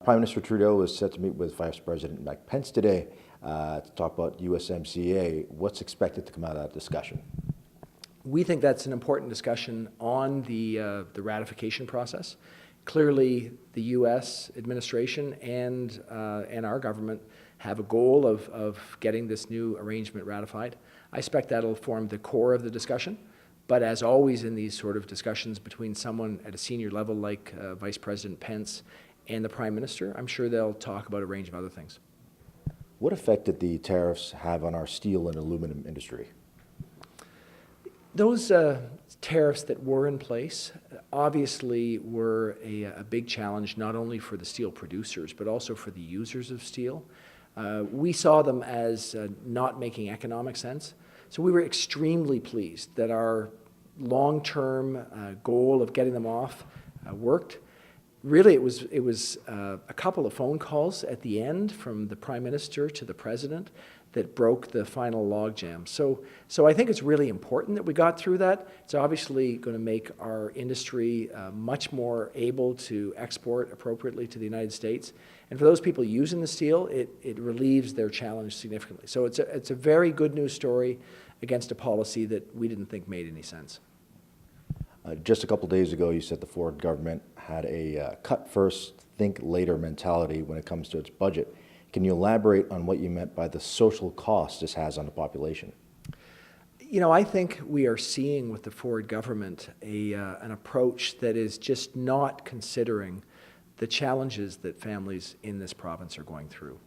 Prime Minister Trudeau is set to meet with Vice President Mike Pence today to talk about USMCA. What's expected to come out of that discussion? We think that's an important discussion on the ratification process. Clearly, the U.S. administration and our government have a goal of getting this new arrangement ratified. I expect that'll form the core of the discussion. But as always in these sort of discussions between someone at a senior level like Vice President Pence and the Prime Minister, I'm sure they'll talk about a range of other things. What effect did the tariffs have on our steel and aluminum industry? Those tariffs that were in place obviously were a big challenge not only for the steel producers but also for the users of steel. We saw them as not making economic sense. So we were extremely pleased that our long-term goal of getting them off worked. Really, it was a couple of phone calls at the end from the Prime Minister to the President that broke the final logjam. So I think it's really important that we got through that. It's obviously going to make our industry much more able to export appropriately to the United States. And for those people using the steel, it relieves their challenge significantly. So it's a very good news story against a policy that we didn't think made any sense. Just a couple days ago, you said the Ford government had a cut first, think later mentality when it comes to its budget. Can you elaborate on what you meant by the social cost this has on the population? You know, I think we are seeing with the Ford government an approach that is just not considering the challenges that families in this province are going through.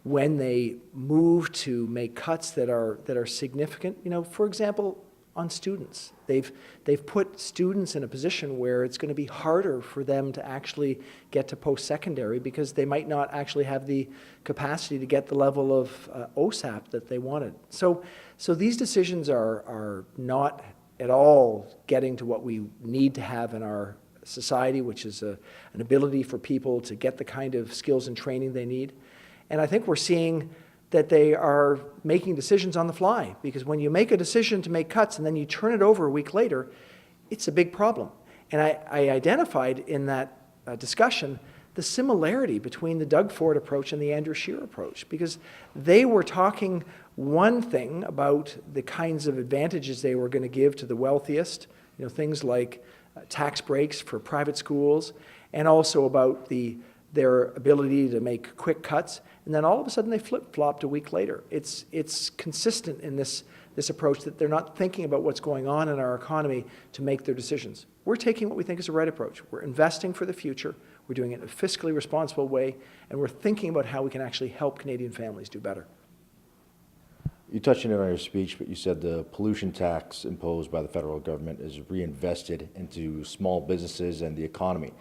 When they move to make cuts that are significant, you know, for example, on students. They've put students in a position where it's going to be harder for them to actually get to post-secondary because they might not actually have the capacity to get the level of OSAP that they wanted. So these decisions are not at all getting to what we need to have in our society, which is an ability for people to get the kind of skills and training they need. And I think we're seeing that they are making decisions on the fly, because when you make a decision to make cuts and then you turn it over a week later, it's a big problem. And I identified in that discussion the similarity between the Doug Ford approach and the Andrew Scheer approach, because they were talking one thing about the kinds of advantages they were going to give to the wealthiest, you know, things like tax breaks for private schools, and also about their ability to make quick cuts, and then all of a sudden they flip-flopped a week later. It's consistent in this approach that they're not thinking about what's going on in our economy to make their decisions. We're taking what we think is the right approach. We're investing for the future, we're doing it in a fiscally responsible way, and we're thinking about how we can actually help Canadian families do better. You touched on it in your speech, but you said the pollution tax imposed by the federal government is reinvested into small businesses and the economy.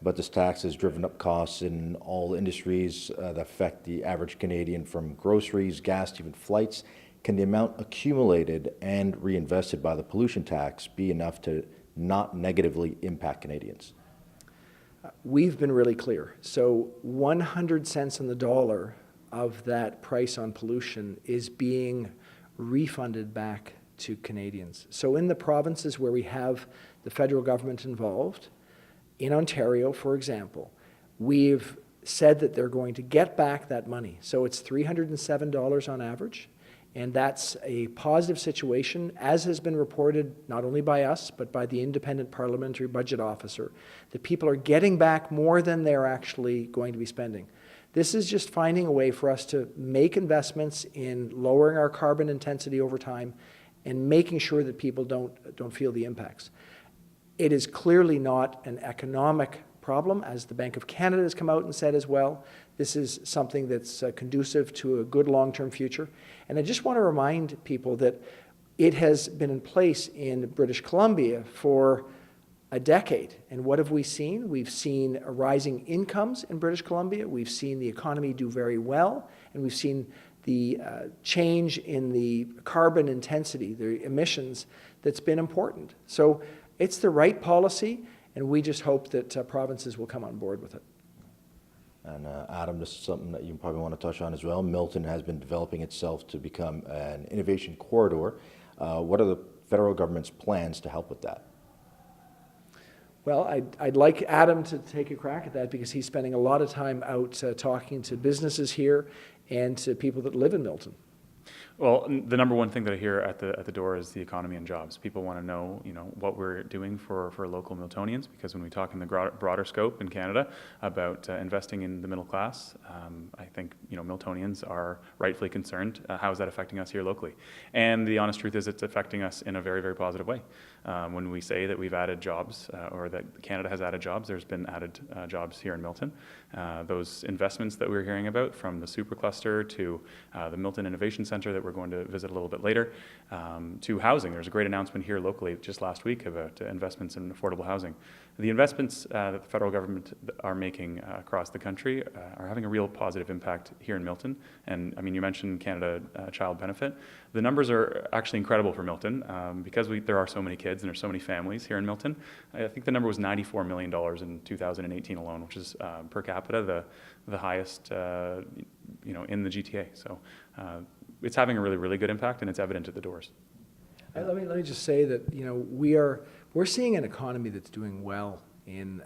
But this tax has driven up costs in all industries that affect the average Canadian, from groceries, gas, to even flights. Can the amount accumulated and reinvested by the pollution tax be enough to not negatively impact Canadians? We've been really clear. So 100 cents on the dollar of that price on pollution is being refunded back to Canadians. So in the provinces where we have the federal government involved, in Ontario, for example, we've said that they're going to get back that money. So it's $307 on average, and that's a positive situation, as has been reported not only by us, but by the independent parliamentary budget officer, that people are getting back more than they're actually going to be spending. This is just finding a way for us to make investments in lowering our carbon intensity over time and making sure that people don't feel the impacts. It is clearly not an economic problem, as the Bank of Canada has come out and said as well. This is something that's conducive to a good long-term future. And I just want to remind people that it has been in place in British Columbia for a decade. And what have we seen? We've seen rising incomes in British Columbia. We've seen the economy do very well. And we've seen the change in the carbon intensity, the emissions, that's been important. So it's the right policy, and we just hope that provinces will come on board with it. And Adam, this is something that you probably want to touch on as well. Milton has been developing itself to become an innovation corridor. What are the federal government's plans to help with that? Well, I'd like Adam to take a crack at that because he's spending a lot of time out talking to businesses here and to people that live in Milton. Well, the number one thing that I hear at the door is the economy and jobs. People want to know, what we're doing for local Miltonians, because when we talk in the broader scope in Canada about investing in the middle class, I think, Miltonians are rightfully concerned. How is that affecting us here locally? And the honest truth is it's affecting us in a very, very positive way. When we say that we've added jobs or that Canada has added jobs, there's been added jobs here in Milton. Those investments that we're hearing about, from the supercluster to the Milton Innovation Centre that we're going to visit a little bit later, to housing. There's a great announcement here locally just last week about investments in affordable housing. The investments that the federal government are making across the country are having a real positive impact here in Milton. And I mean, you mentioned Canada Child Benefit. The numbers are actually incredible for Milton because there are so many kids and there's so many families here in Milton. I think the number was $94 million in 2018 alone, which is per capita the highest in the GTA. So it's having a really, really good impact, and it's evident at the doors. Let me just say that we're seeing an economy that's doing well in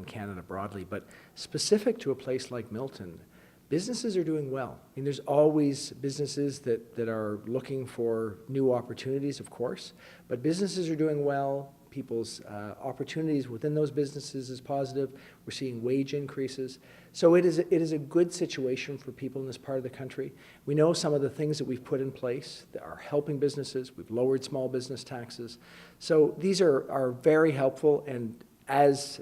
Canada broadly, but specific to a place like Milton, businesses are doing well. I mean, there's always businesses that are looking for new opportunities, of course, but businesses are doing well. People's opportunities within those businesses is positive. We're seeing wage increases. So it is a good situation for people in this part of the country. We know some of the things that we've put in place that are helping businesses. We've lowered small business taxes. So these are very helpful, and as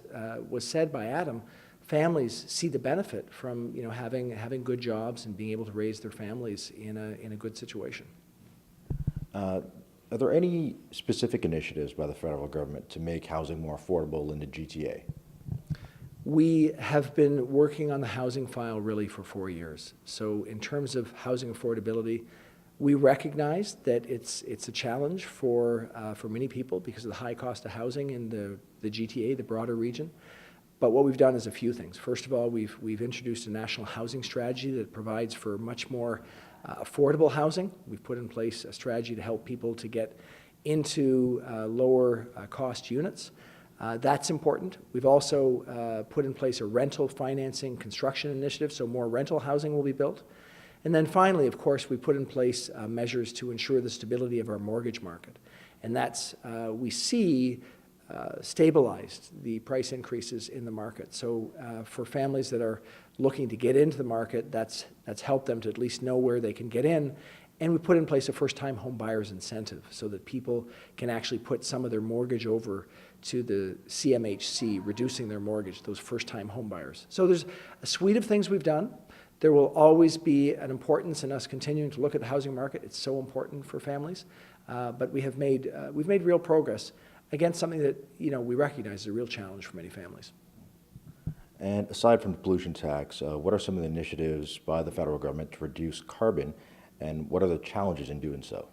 was said by Adam, families see the benefit from having good jobs and being able to raise their families in a good situation. Are there any specific initiatives by the federal government to make housing more affordable in the GTA? We have been working on the housing file really for 4 years. So in terms of housing affordability, we recognize that it's a challenge for many people because of the high cost of housing in the GTA, the broader region. But what we've done is a few things. First of all, we've introduced a national housing strategy that provides for much more affordable housing. We've put in place a strategy to help people to get into lower cost units. That's important. We've also put in place a rental financing construction initiative, so more rental housing will be built. And then finally, of course, we put in place measures to ensure the stability of our mortgage market. And that's, we see, stabilized the price increases in the market. So for families that are looking to get into the market, that's helped them to at least know where they can get in. And we put in place a first-time home buyers incentive so that people can actually put some of their mortgage over to the CMHC, reducing their mortgage, those first-time home buyers. So there's a suite of things we've done. There will always be an importance in us continuing to look at the housing market. It's so important for families. But we've made real progress against something that we recognize is a real challenge for many families. And aside from the pollution tax, what are some of the initiatives by the federal government to reduce carbon, and what are the challenges in doing so?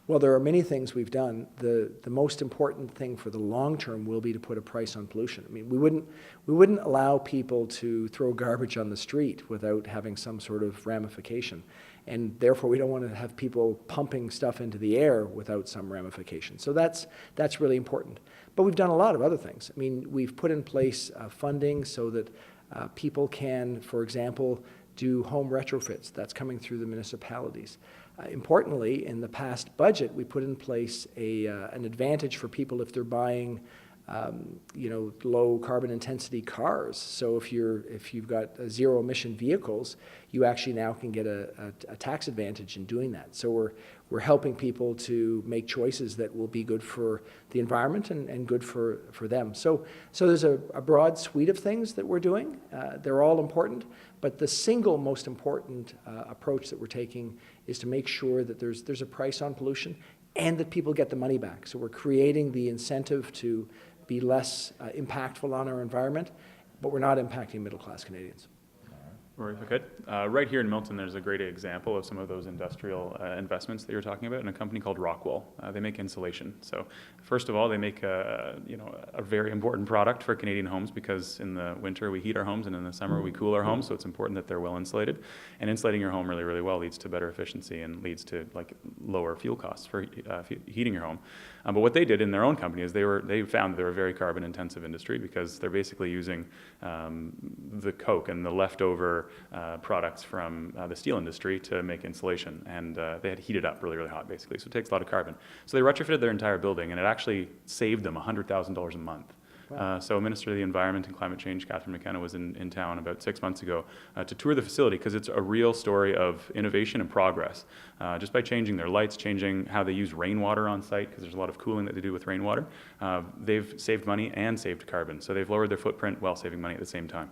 Well, there are many things we've done. The most important thing for the long term will be to put a price on pollution. I mean, we wouldn't allow people to throw garbage on the street without having some sort of ramification. And therefore, we don't want to have people pumping stuff into the air without some ramification. So that's really important. But we've done a lot of other things. I mean, we've put in place funding so that people can, for example, do home retrofits. That's coming through the municipalities. Importantly, in the past budget, we put in place an advantage for people if they're buying low carbon intensity cars. So if you've got zero emission vehicles, you actually now can get a tax advantage in doing that. So we're helping people to make choices that will be good for the environment and good for them. So there's a broad suite of things that we're doing. They're all important, but the single most important approach that we're taking is to make sure that there's a price on pollution and that people get the money back. So we're creating the incentive to be less impactful on our environment, but we're not impacting middle-class Canadians. Or if I could, right here in Milton, there's a great example of some of those industrial investments that you're talking about in a company called Rockwall. They make insulation. So first of all, they make a very important product for Canadian homes, because in the winter we heat our homes and in the summer we cool our homes. So it's important that they're well insulated. And insulating your home really, really well leads to better efficiency and leads to lower fuel costs for heating your home. But what they did in their own company is they found that they were a very carbon intensive industry, because they're basically using the coke and the leftover products from the steel industry to make insulation, and they had heated up really, really hot, basically, so it takes a lot of carbon. So they retrofitted their entire building, and it actually saved them $100,000 a month. Wow. So Minister of the Environment and Climate Change, Catherine McKenna, was in town about 6 months ago to tour the facility, because it's a real story of innovation and progress. Just by changing their lights, changing how they use rainwater on site, because there's a lot of cooling that they do with rainwater, they've saved money and saved carbon. So they've lowered their footprint while saving money at the same time.